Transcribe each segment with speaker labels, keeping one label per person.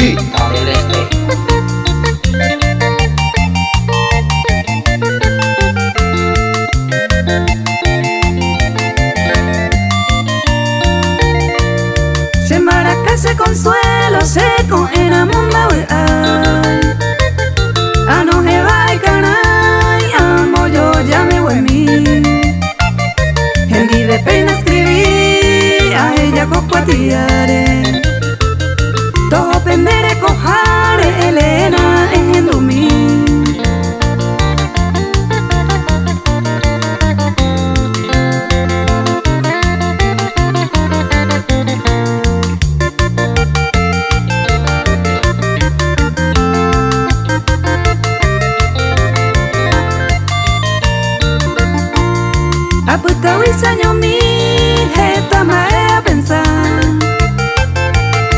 Speaker 1: Gita del Este.
Speaker 2: Se maraca se consuelo seco en amunda ay. Ano he vai canay amo yo ya me voy mi. En mi de pena escribí a ella cocuatiare. Todo pendere cojare Elena en dumi. Aputau y saño mi jeta mae a pensar.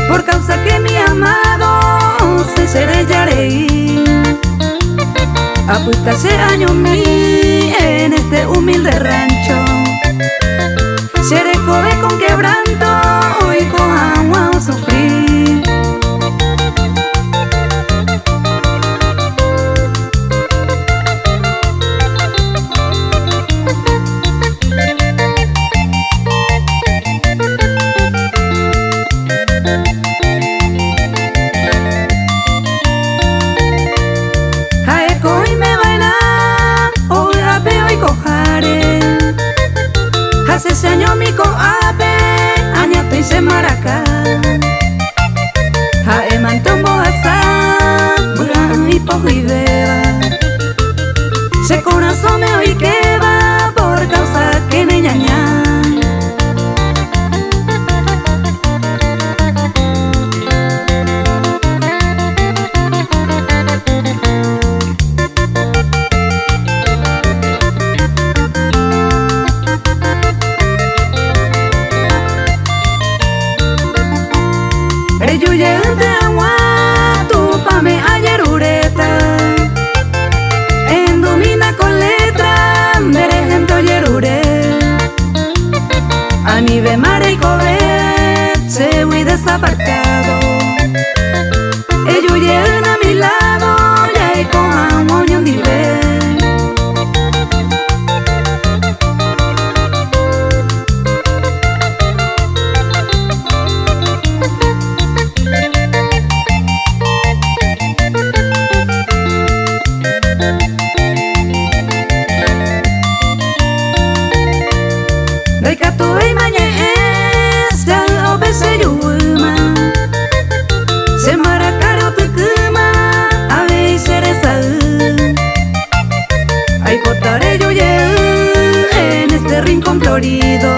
Speaker 2: Por causa que mi amado se serellarei. Apuesta ese año mi en este humilde rancho. Seré joven con quebranto y con agua sufrir. Hace ese año mi coape, añato y se maraca. Jae mantombo asa, buran y pojo y beba. Se corazón me oí que va por causa que me ñaña. Yuye ante agua, tu pame ayer ureta. En domina con letra, merejento yerure. A mi ve mare y cobe, se voy desapartado. Yuye a mi lado, ya y con agua y un dive. Daikatu ei mañez, ya obese yuma. Se maracaro tucuma, ave y cereza. Ay, potaré yo en este rincón florido.